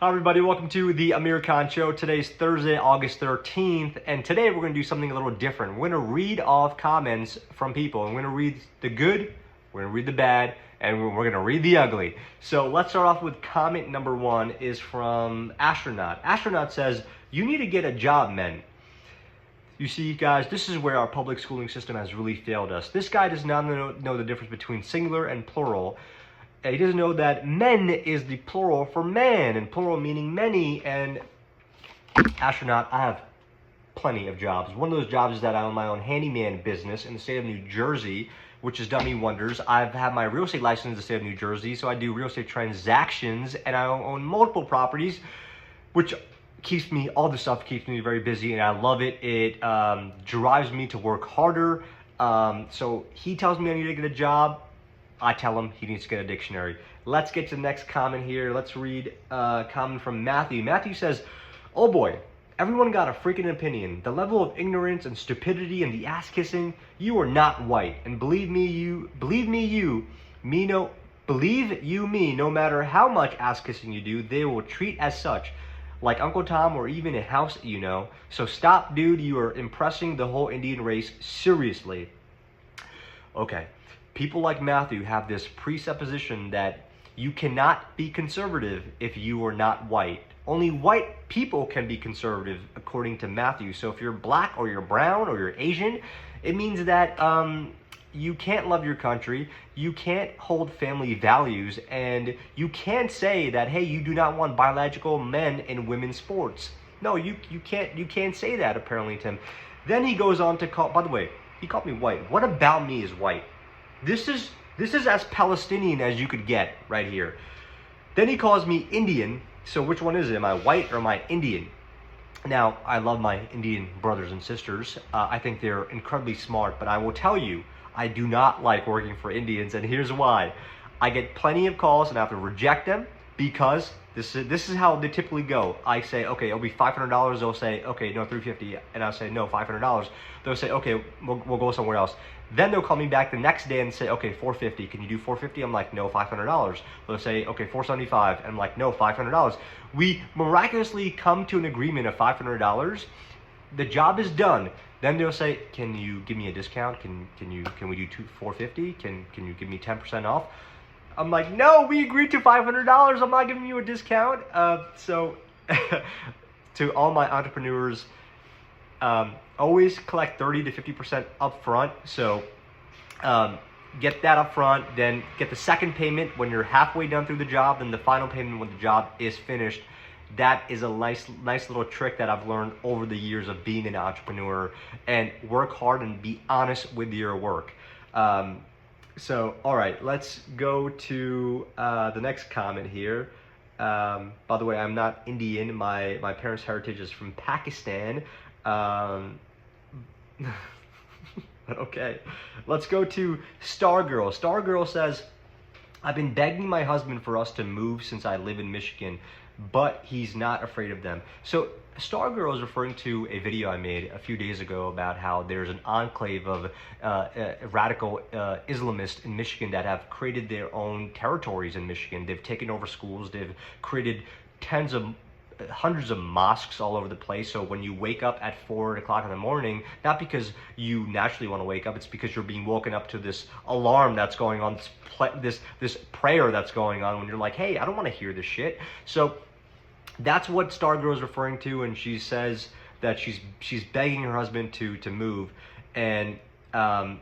Hi everybody, welcome to the Amir Show. Today's Thursday, August 13th, and today we're going to do something a little different. We're going to read off comments from people, and we're going to read the good, we're going to read the bad, and we're going to read the ugly. So let's start off with comment number one is from Astronaut. Astronaut says, "You need to get a job, men." You see, guys, this is where our public schooling system has really failed us. This guy does not know the difference between singular and plural. He doesn't know that men is the plural for man, and plural meaning many. And Astronaut, I have plenty of jobs. One of those jobs is that I own my own handyman business in the state of New Jersey, which has done me wonders. I've had my real estate license in the state of New Jersey, so I do real estate transactions, and I own multiple properties, which all this stuff keeps me very busy, and I love it. It drives me to work harder. So he tells me I need to get a job. I tell him he needs to get a dictionary. Let's get to the next comment here. Let's read a comment from Matthew. Matthew says, "Oh boy, everyone got a freaking opinion. The level of ignorance and stupidity and the ass kissing, you are not white. And believe you me, no matter how much ass kissing you do, they will treat as such. Like Uncle Tom or even a house, you know. So stop, dude. You are impressing the whole Indian race seriously." Okay. People like Matthew have this presupposition that you cannot be conservative if you are not white. Only white people can be conservative, according to Matthew. So if you're black or you're brown or you're Asian, it means that you can't love your country, you can't hold family values, and you can't say that, hey, you do not want biological men in women's sports. No, you can't say that, apparently, Tim. Then he goes on to call, by the way, he called me white. What about me is white? This is as Palestinian as you could get right here. Then he calls me Indian. So which one is it? Am I white or am I Indian? Now, I love my Indian brothers and sisters. I think they're incredibly smart, but I will tell you, I do not like working for Indians, and here's why. I get plenty of calls and I have to reject them because this is how they typically go. I say, okay, it'll be $500. They'll say, okay, no, $350, and I'll say, no, $500. They'll say, okay, we'll go somewhere else. Then they'll call me back the next day and say, okay, $450. Can you do $450? I'm like, no, $500. They'll say, okay, $475. And I'm like, no, $500. We miraculously come to an agreement of $500. The job is done. Then they'll say, can you give me a discount? Can we do $450? Can you give me 10% off? I'm like, no, we agreed to $500. I'm not giving you a discount. So to all my entrepreneurs, always collect 30 to 50% up front. So get that up front, then get the second payment when you're halfway done through the job, then the final payment when the job is finished. That is a nice little trick that I've learned over the years of being an entrepreneur. And work hard and be honest with your work. So, all right, let's go to the next comment here. By the way, I'm not Indian. My parents' heritage is from Pakistan. Okay, let's go to Stargirl. Stargirl says, "I've been begging my husband for us to move since I live in Michigan, but he's not afraid of them." So Stargirl is referring to a video I made a few days ago about how there's an enclave of radical Islamists in Michigan that have created their own territories in Michigan. They've taken over schools. They've created hundreds of mosques all over the place. So when you wake up at 4 o'clock in the morning, not because you naturally want to wake up, it's because you're being woken up to this alarm that's going on, this prayer that's going on when you're like, hey, I don't want to hear this shit. So that's what Stargirl is referring to, and she says that she's begging her husband to move, and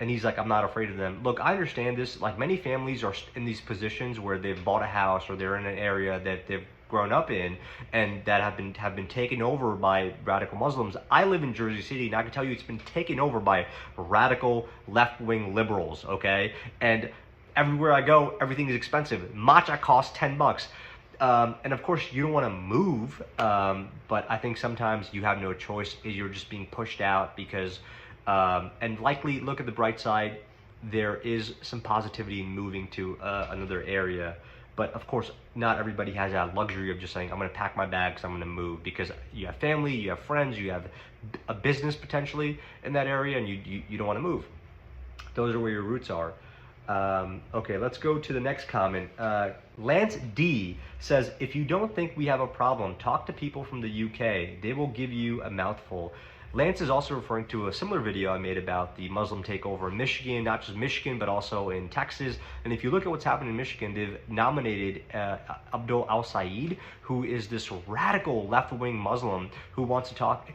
he's like, I'm not afraid of them. Look, I understand this. Like, many families are in these positions where they've bought a house or they're in an area that they've grown up in and that have been taken over by radical Muslims. I live in Jersey City, and I can tell you it's been taken over by radical left-wing liberals, okay? And everywhere I go, everything is expensive. Matcha costs $10. And of course, you don't want to move, but I think sometimes you have no choice. You're just being pushed out because, and likely, look at the bright side, there is some positivity in moving to another area. But of course, not everybody has that luxury of just saying, I'm going to pack my bags, I'm going to move, because you have family, you have friends, you have a business potentially in that area, and you don't want to move. Those are where your roots are. Okay, let's go to the next comment. Lance D says, if you don't think we have a problem, talk to people from the UK. They will give you a mouthful. Lance is also referring to a similar video I made about the Muslim takeover in Michigan, not just Michigan, but also in Texas. And if you look at what's happening in Michigan, they've nominated Abdul al-Said, who is this radical left-wing Muslim who wants to talk.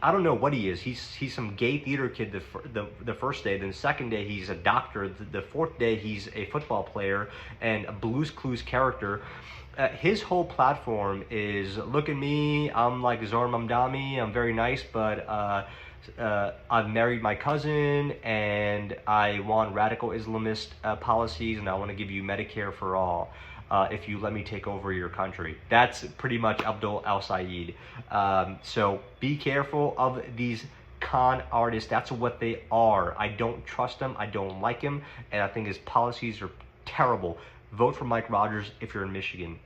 I don't know what he is. He's some gay theater kid the first day. Then the second day he's a doctor. The fourth day he's a football player and a Blue's Clues character. His whole platform is, look at me, I'm like Zohar Mamdani, I'm very nice, but I've married my cousin and I want radical Islamist policies, and I want to give you Medicare for all if you let me take over your country. That's pretty much Abdul al-Said. So be careful of these con artists. That's what they are. I don't trust them, I don't like him, and I think his policies are terrible. Vote for Mike Rogers if you're in Michigan.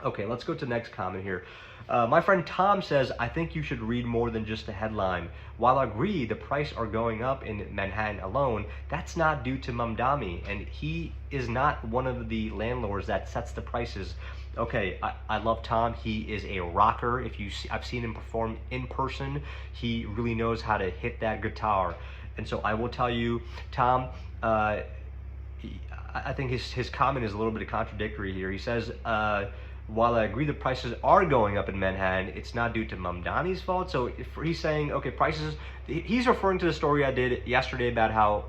Okay, let's go to the next comment here. My friend Tom says, I think you should read more than just the headline. While I agree the prices are going up in Manhattan alone, that's not due to Mamdani, and he is not one of the landlords that sets the prices. Okay, I love Tom. He is a rocker. I've seen him perform in person. He really knows how to hit that guitar. And so I will tell you, Tom, I think his comment is a little bit contradictory here. He says, while I agree the prices are going up in Manhattan, it's not due to Mamdani's fault. So if he's saying, okay, prices, he's referring to the story I did yesterday about how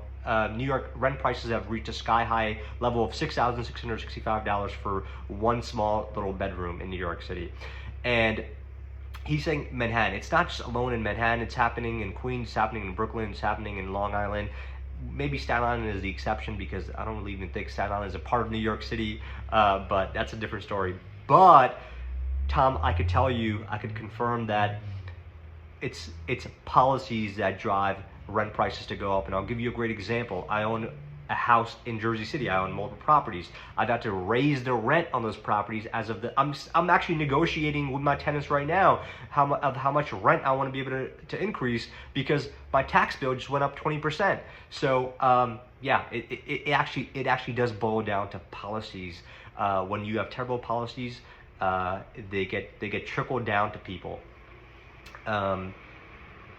New York rent prices have reached a sky-high level of $6,665 for one small little bedroom in New York City. And he's saying Manhattan. It's not just alone in Manhattan. It's happening in Queens, it's happening in Brooklyn, it's happening in Long Island. Maybe Staten Island is the exception because I don't really even think Staten Island is a part of New York City, but that's a different story. But Tom, I could tell you, I could confirm that it's policies that drive rent prices to go up. And I'll give you a great example. I own a house in Jersey City. I own multiple properties. I've got to raise the rent on those properties as of the. I'm actually negotiating with my tenants right now how much rent I want to be able to increase because my tax bill just went up 20%. So yeah, it actually does boil down to policies. When you have terrible policies, they get trickled down to people.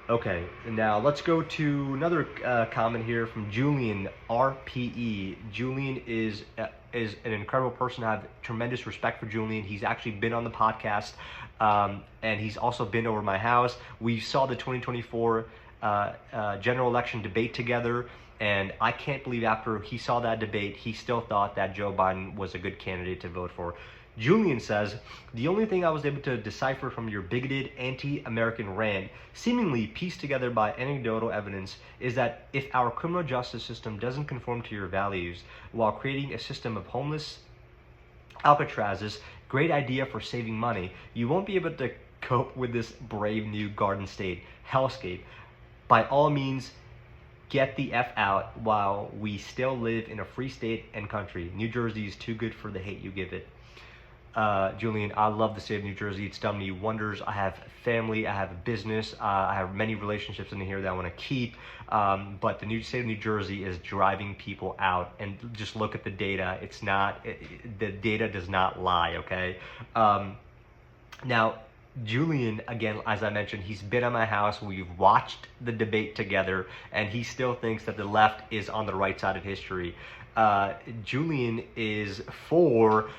Okay, now let's go to another comment here from Julian RPE. Julian is an incredible person. I have tremendous respect for Julian. He's actually been on the podcast, and he's also been over my house. We saw the 2024 general election debate together, and I can't believe after he saw that debate, he still thought that Joe Biden was a good candidate to vote for. Julian says, the only thing I was able to decipher from your bigoted anti-American rant, seemingly pieced together by anecdotal evidence, is that if our criminal justice system doesn't conform to your values while creating a system of homeless Alcatrazes, great idea for saving money, you won't be able to cope with this brave new Garden State hellscape. By all means, get the F out while we still live in a free state and country. New Jersey is too good for the hate you give it. Julian, I love the state of New Jersey. It's done me wonders. I have family, I have a business, I have many relationships in here that I want to keep, but the state of New Jersey is driving people out, and just look at the data. The data does not lie, okay? Now, Julian, again, as I mentioned, he's been at my house, we've watched the debate together, and he still thinks that the left is on the right side of history. Julian is for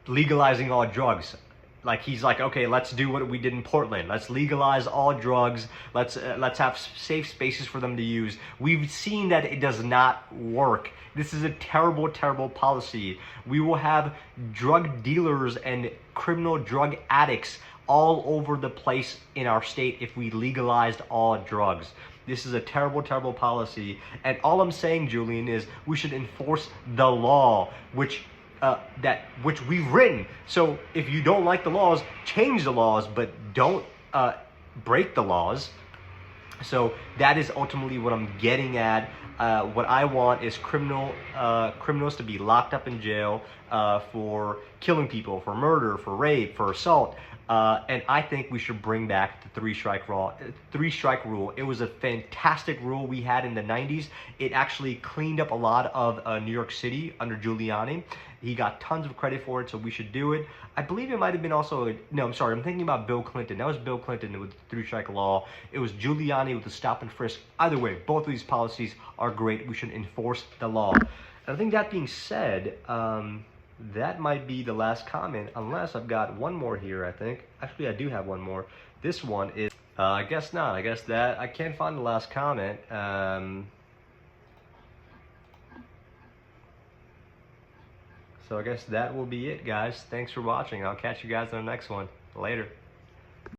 legalizing all drugs. Like, he's like, okay, let's do what we did in Portland. Let's legalize all drugs. Let's have safe spaces for them to use. We've seen that it does not work. This is a terrible, terrible policy. We will have drug dealers and criminal drug addicts all over the place in our state if we legalized all drugs. This is a terrible, terrible policy. And all I'm saying, Julian, is we should enforce the law, which we've written. So if you don't like the laws, change the laws, but don't break the laws. So that is ultimately what I'm getting at. What I want is criminals to be locked up in jail for killing people, for murder, for rape, for assault. And I think we should bring back the three-strike rule. It was a fantastic rule we had in the 90s. It actually cleaned up a lot of New York City under Giuliani. He got tons of credit for it, so we should do it. I believe it might have been also, no, I'm sorry, I'm thinking about Bill Clinton. That was Bill Clinton with the three-strike law. It was Giuliani with the stop and frisk. Either way, both of these policies are great. We should enforce the law. And I think that being said, that might be the last comment, unless I've got one more here, I think. Actually, I do have one more. This one is, I guess not. I guess that, I can't find the last comment. So I guess that will be it, guys. Thanks for watching. I'll catch you guys on the next one. Later.